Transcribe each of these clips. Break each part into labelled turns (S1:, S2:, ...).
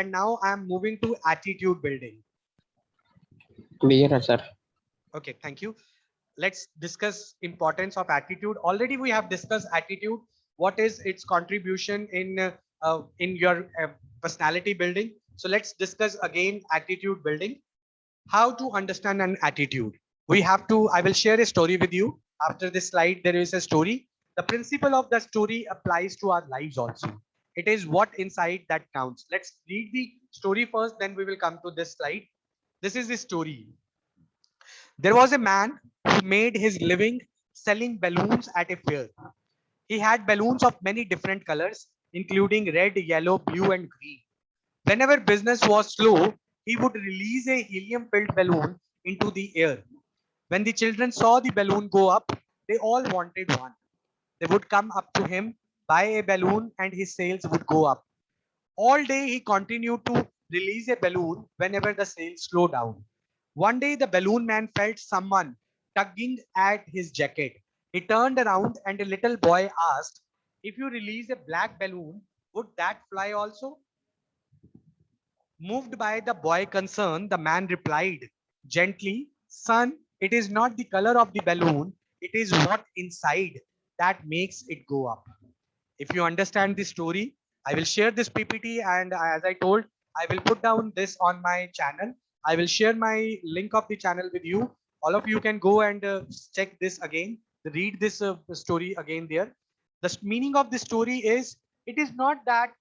S1: And now I'm moving to attitude building.
S2: Beginner, sir.
S1: Okay, thank you. Let's discuss importance of attitude. Already we have discussed attitude. What is its contribution in your personality building? So let's discuss again attitude building. How to understand an attitude? We have to. I will share a story with you. After this slide, there is a story. The principle of the story applies to our lives also. It is what inside that counts. Let's read the story first, then we will come to this slide. This is the story. There was a man who made his living selling balloons at a fair. He had balloons of many different colors, including red, yellow, blue, and green. Whenever business was slow, he would release a helium filled balloon into the air. When the children saw the balloon go up, they all wanted one. They would come up to him, buy a balloon, and his sales would go up. All day he continued to release a balloon whenever the sales slowed down. One day the balloon man felt someone tugging at his jacket. He turned around and a little boy asked, "If you release a black balloon, would that fly also?" Moved by the boy concern, the man replied gently, "Son, it is not the color of the balloon, it is what inside that makes it go up." If you understand the story, I will share this PPT, and as I told, I will put down this on my channel. I will share my link of the channel with you. All of you can go and check this again, read this story again there. The meaning of the story is, it is not that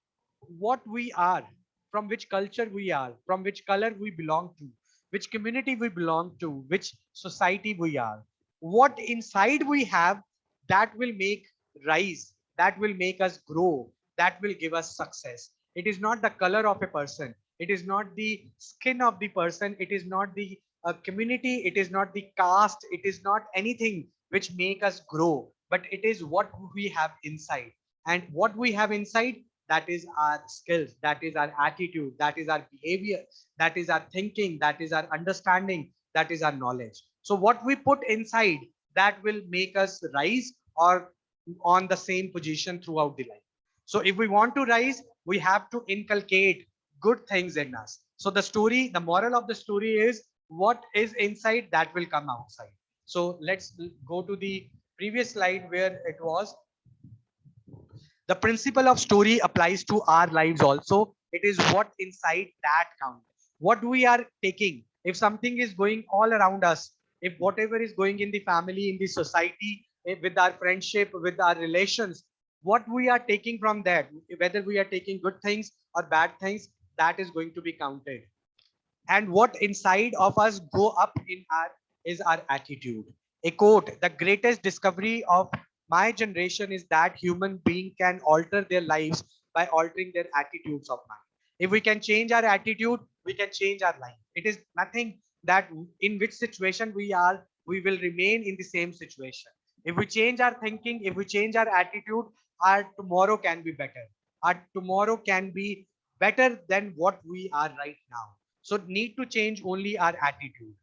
S1: what we are, from which culture we are, from which color we belong to, which community we belong to, which society we are. What inside we have, that will make rise, that will make us grow, that will give us success. It is not the color of a person, it is not the skin of the person, it is not the community, it is not the caste, it is not anything which make us grow, but it is what we have inside. And what we have inside, that is our skills, that is our attitude, that is our behavior, that is our thinking, that is our understanding, that is our knowledge. So what we put inside, that will make us rise or on the same position throughout the life. So if we want to rise, we have to inculcate good things in us. So the moral of the story is, what is inside, that will come outside. So let's go to the previous slide where it was. The principle of story applies to our lives also. It is what inside that count. What we are taking. If something is going all around us, if whatever is going in the family, in the society, with our friendship, with our relations, what we are taking from that, whether we are taking good things or bad things, that is going to be counted. And what inside of us go up in our is our attitude. A quote: "The greatest discovery of my generation is that human being can alter their lives by altering their attitudes of mind." If we can change our attitude, we can change our life. It is nothing that in which situation we are, we will remain in the same situation. If we change our thinking, if we change our attitude, our tomorrow can be better. Our tomorrow can be better than what we are right now. So need to change only our attitude.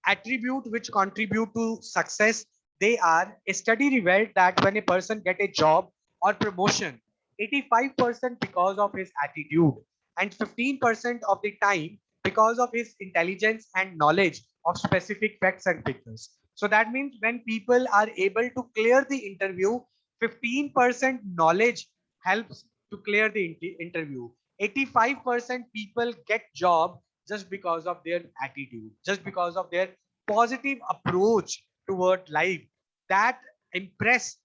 S1: Attribute which contribute to success, they are: a study revealed that when a person get a job or promotion, 85% because of his attitude, and 15% of the time because of his intelligence and knowledge of specific facts and figures. So that means when people are able to clear the interview, 15% knowledge helps to clear the interview. 85% people get job just because of their attitude, just because of their positive approach toward life, that impress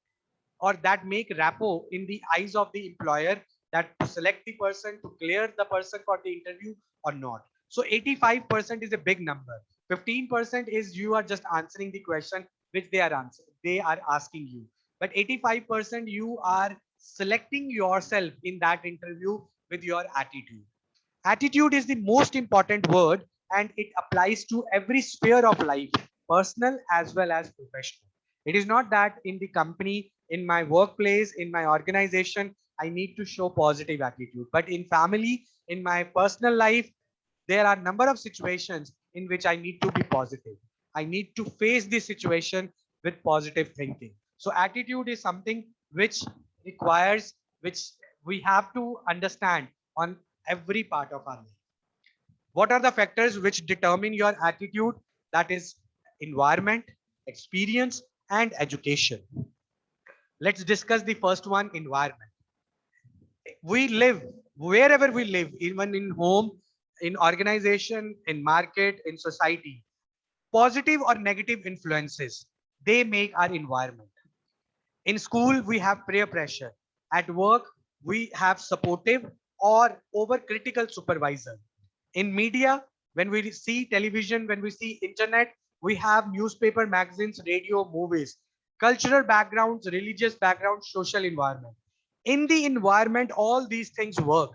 S1: or that make rapport in the eyes of the employer, that to select the person, to clear the person for the interview or not. So 85% is a big number. 15% is you are just answering the question which they are asking you, but 85% you are selecting yourself in that interview with your attitude. Attitude is the most important word, and it applies to every sphere of life, personal as well as professional. It is not that in the company, in my workplace, in my organization, I need to show positive attitude. But in family, in my personal life, there are a number of situations in which I need to be positive. I need to face the situation with positive thinking. So attitude is something which requires, which we have to understand on every part of our life. What are the factors which determine your attitude? That is environment, experience, and education. Let's discuss the first one, environment. We live wherever we live, even in home, in organization, in market, in society. Positive or negative influences, they make our environment. In school, we have peer pressure. At work, we have supportive or overcritical supervisor. In media, when we see television, when we see internet, we have newspaper, magazines, radio, movies, cultural backgrounds, religious backgrounds, social environment. In the environment, all these things work.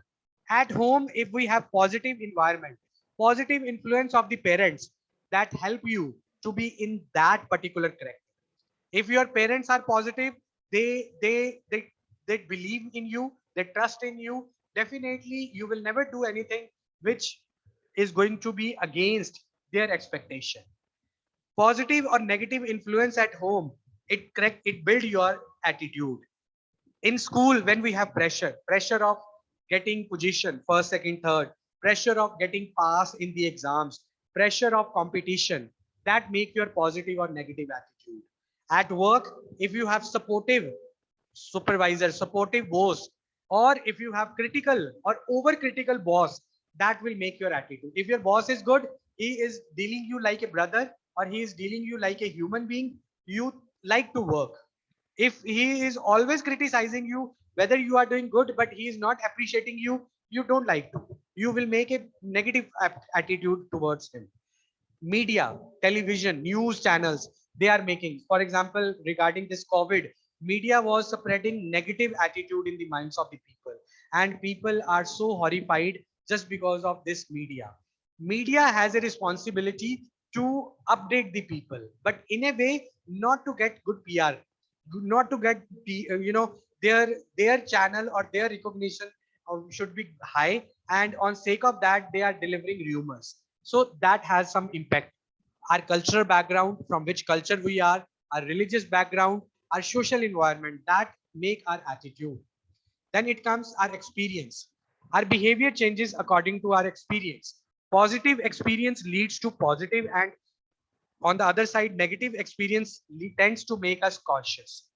S1: At home, if we have positive environment, positive influence of the parents that help you to be in that particular character. If your parents are positive, they believe in you, they trust in you, definitely you will never do anything which is going to be against their expectation. Positive or negative influence at home, it build your attitude. In school, when we have pressure of getting position first, second, third, pressure of getting pass in the exams, pressure of competition, that make your positive or negative attitude. At work, if you have supportive supervisor, supportive boss, or if you have critical or over critical boss, that will make your attitude. If your boss is good, he is dealing you like a brother, or he is dealing you like a human being, you like to work. If he is always criticizing you, whether you are doing good but he is not appreciating you, you don't like to, you will make a negative attitude towards him. Media, television, news channels, they are making, for example, regarding this COVID, media was spreading negative attitude in the minds of the people, and people are so horrified just because of this media. Media has a responsibility to update the people, but in a way not to get good PR, not to get their channel or their recognition should be high, and on sake of that they are delivering rumors. So that has some impact. Our cultural background, from which culture we are, our religious background, our social environment, that make our attitude. Then it comes our experience. Our behavior changes according to our experience. Positive experience leads to positive, and on the other side, negative experience tends to make us cautious.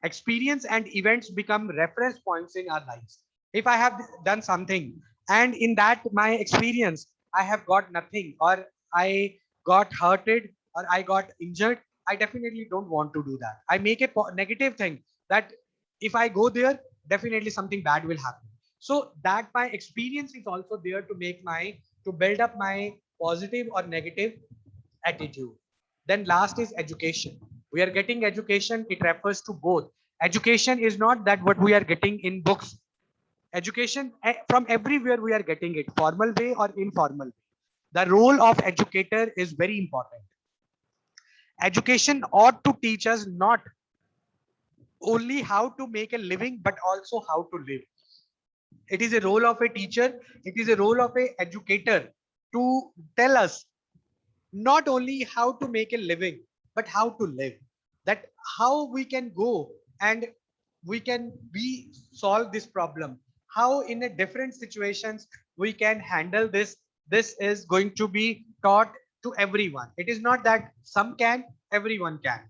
S1: Experience and events become reference points in our lives. If I have done something and in that my experience I have got nothing, or I got hurted, or I got injured, I definitely don't want to do that. I make a negative thing that if I go there, definitely something bad will happen. So that my experience is also there to make my, to build up my positive or negative attitude. Then last is education. We are getting education, it refers to both. Education is not that what we are getting in books. Education from everywhere we are getting it, formal way or informal way. The role of educator is very important. Education ought to teach us not only how to make a living, but also how to live. It is a role of a teacher, it is a role of a educator to tell us not only how to make a living, but how to live. That how we can go and we can be solve this problem. How in a different situations we can handle this. This is going to be taught to everyone. It is not that some can, everyone can.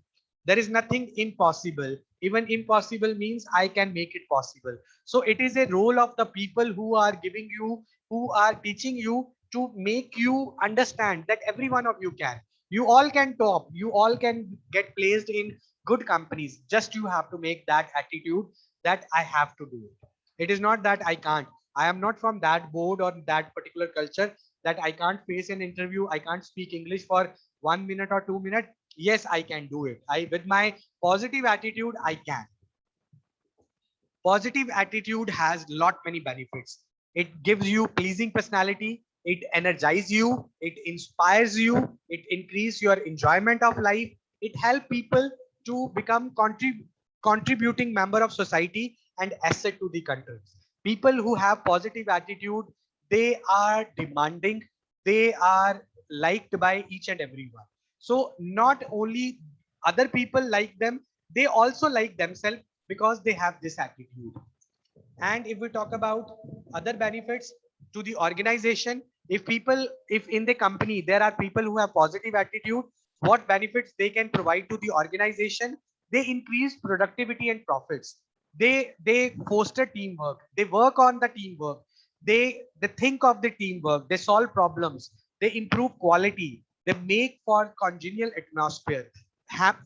S1: There is nothing impossible. Even impossible means I can make it possible. So it is a role of the people who are giving you, who are teaching you, to make you understand that every one of you can. You all can top, you all can get placed in good companies. Just you have to make that attitude that I have to do it. It is not that I can't. I am not from that board or that particular culture that I can't face an interview. I can't speak English for 1 minute or 2 minutes. Yes, I can do it. I, with my positive attitude, I can. Positive attitude has lot many benefits. It gives you pleasing personality, it energizes you, it inspires you, it increase your enjoyment of life, it help people to become contributing member of society and asset to the country. People who have positive attitude, they are demanding, they are liked by each and everyone. So not only other people like them, they also like themselves because they have this attitude. And if we talk about other benefits, to the organization. If in the company there are people who have positive attitude, what benefits they can provide to the organization? They increase productivity and profits. They foster teamwork. They work on the teamwork. They think of the teamwork. They solve problems. They improve quality. They make for congenial atmosphere,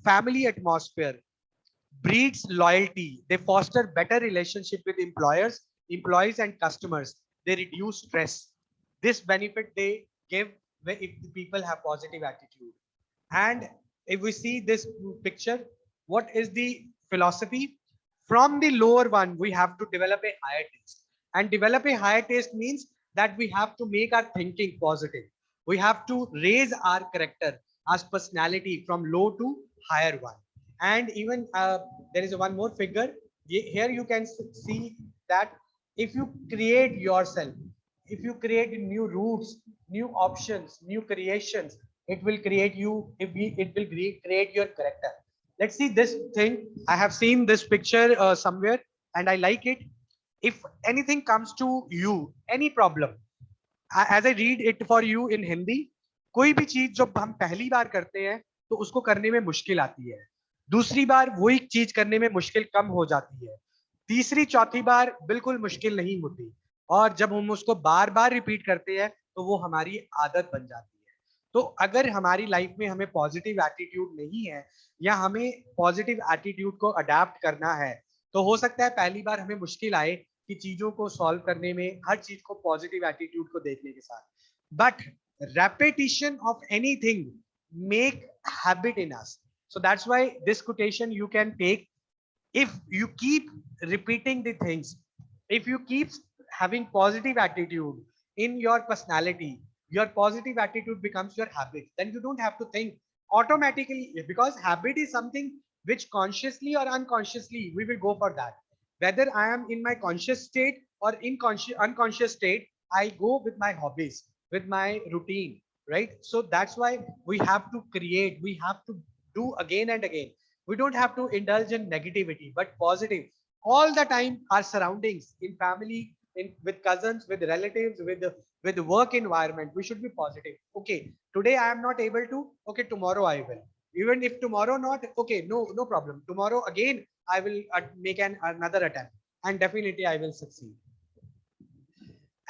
S1: family atmosphere, breeds loyalty. They foster better relationship with employees and customers. They reduce stress. This benefit they give if the people have positive attitude. And if we see this picture, what is the philosophy? From the lower one, we have to develop a higher taste. And develop a higher taste means that we have to make our thinking positive. We have to raise our character, as personality from low to higher one. And even there is one more figure. Here you can see that if you create yourself, if you create new routes, new options, new creations, it will create you. It will create your character. Let's see this thing. I have seen this picture somewhere, and I like it. If anything comes to you, any problem, as I read it for you in Hindi, कोई भी चीज जब हम पहली बार करते हैं तो उसको करने में मुश्किल आती है, दूसरी बार वही चीज करने में मुश्किल कम हो जाती है, तीसरी चौथी बार बिल्कुल मुश्किल नहीं होती, और जब हम उसको बार बार रिपीट करते हैं तो वो हमारी आदत बन जाती है। तो अगर हमारी लाइफ में हमें पॉजिटिव एटीट्यूड नहीं है या हमें पॉजिटिव एटीट्यूड को अडेप्ट करना है, तो हो सकता है पहली बार हमें मुश्किल आए कि चीजों को सॉल्व करने में, हर चीज को पॉजिटिव एटीट्यूड को देखने के साथ। But repetition of anything make habit in us. So that's why this quotation you can take. If you keep repeating the things, if you keep having positive attitude in your personality, your positive attitude becomes your habit. Then you don't have to think automatically, because habit is something which consciously or unconsciously we will go for that. Whether I am in my conscious state or in unconscious state, I go with my hobbies, with my routine, right? So that's why we have to create, we have to do again and again. We don't have to indulge in negativity, but positive all the time. Our surroundings, in family, in with cousins, with relatives, with the work environment, we should be positive. Okay, today I am not able to, okay, tomorrow I will. Even if tomorrow not, okay, no problem, tomorrow again I will make another attempt, and definitely I will succeed.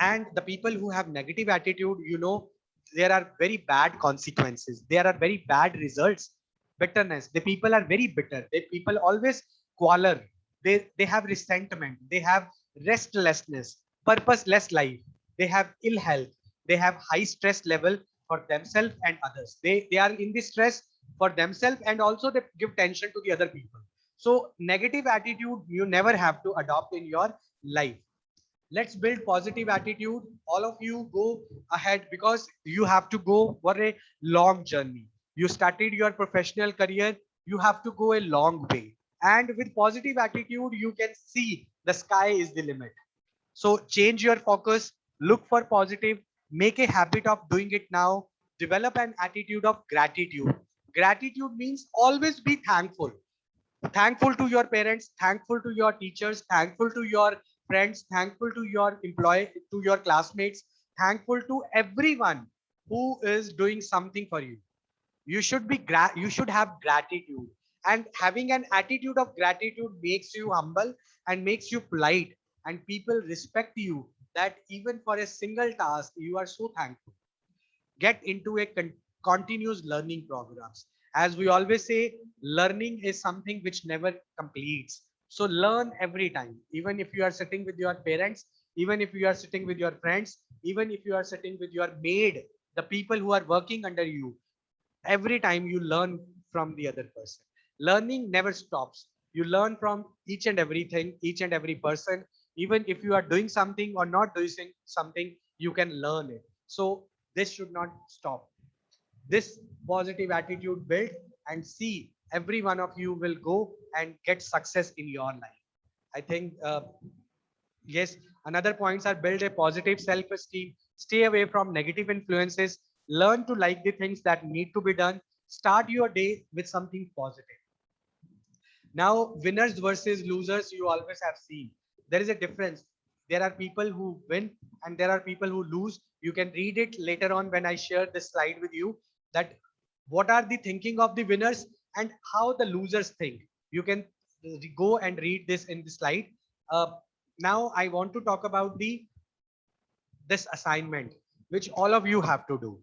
S1: And the people who have negative attitude, there are very bad consequences, there are very bad results. Bitterness, the people are very bitter, the people always quarrel, they have resentment, they have restlessness, purposeless life, they have ill health, they have high stress level for themselves and others. They are in the stress for themselves, and also they give tension to the other people. So negative attitude you never have to adopt in your life. Let's build positive attitude. All of you go ahead, because you have to go for a long journey. You started your professional career, you have to go a long way, and with positive attitude you can see the sky is the limit. So change your focus, look for positive, make a habit of doing it now. Develop an attitude of gratitude. Gratitude means always be thankful. Thankful to your parents, thankful to your teachers, thankful to your friends, thankful to your employee, to your classmates, thankful to everyone who is doing something for you. You should be you should have gratitude, and having an attitude of gratitude makes you humble and makes you polite, and people respect you, that even for a single task you are so thankful. Get into a continuous learning programs. As we always say, learning is something which never completes. So learn every time, even if you are sitting with your parents, even if you are sitting with your friends, even if you are sitting with your maid, the people who are working under you, every time you learn from the other person. Learning never stops. You learn from each and everything, each and every person. Even if you are doing something or not doing something, you can learn it. So this should not stop. This positive attitude build, and see every one of you will go and get success in your life. I think yes, another points are: build a positive self-esteem, stay away from negative influences, learn to like the things that need to be done, start your day with something positive. Now, winners versus losers, you always have seen. There is a difference. There are people who win and there are people who lose. You can read it later on when I share this slide with you, that what are the thinking of the winners and how the losers think. You can go and read this in the slide. uh, Now I want to talk about the this assignment which all of you have to do.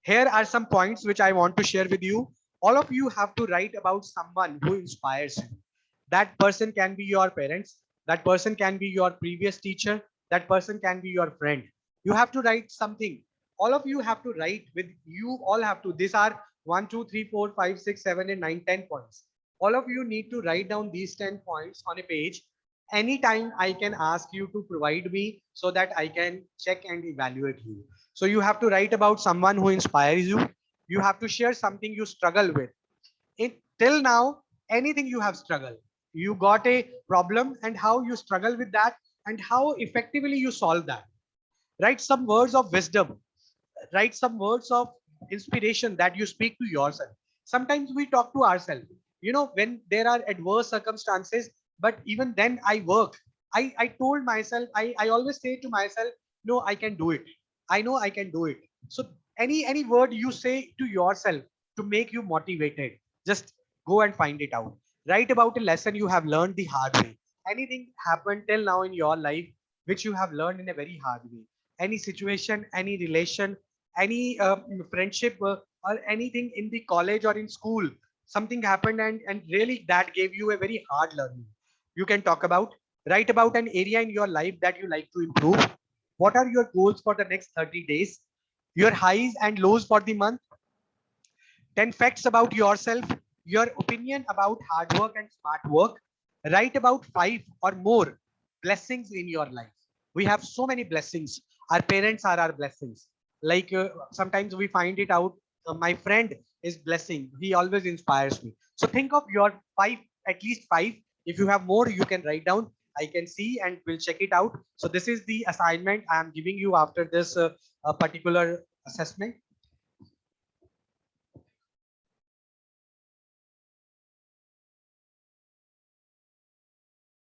S1: Here are some points which I want to share with you. All of you have to write about someone who inspires you. That person can be your parents, that person can be your previous teacher, that person can be your friend. You have to write something. All of you have to write with you, all have to. These are 1, 2, 3, 4, 5, 6, 7, and 9, 10 points. All of you need to write down these 10 points on a page. Anytime I can ask you to provide me so that I can check and evaluate you. So you have to write about someone who inspires you. You have to share something you struggle with. Till now, anything you have struggled, you got a problem and how you struggle with that and how effectively you solve that. Write some words of wisdom, write some words of inspiration that you speak to yourself. Sometimes we talk to ourselves, when there are adverse circumstances, but even then I work. I told myself, I always say to myself, no, I can do it. I know I can do it. So any word you say to yourself to make you motivated, just go and find it out. Write about a lesson you have learned the hard way. Anything happened till now in your life which you have learned in a very hard way. Any situation, any relation, any friendship, or anything in the college or in school, something happened and really that gave you a very hard learning. You can talk about, write about an area in your life that you like to improve. What are your goals for the next 30 days? Your highs and lows for the month. 10 facts about yourself, your opinion about hard work and smart work. Write about 5 or more blessings in your life. We have so many blessings. Our parents are our blessings. Like sometimes we find it out. My friend is blessing. He always inspires me. So think of your 5, at least 5. If you have more, you can write down. I can see and we'll check it out. So this is the assignment I am giving you after this particular assessment.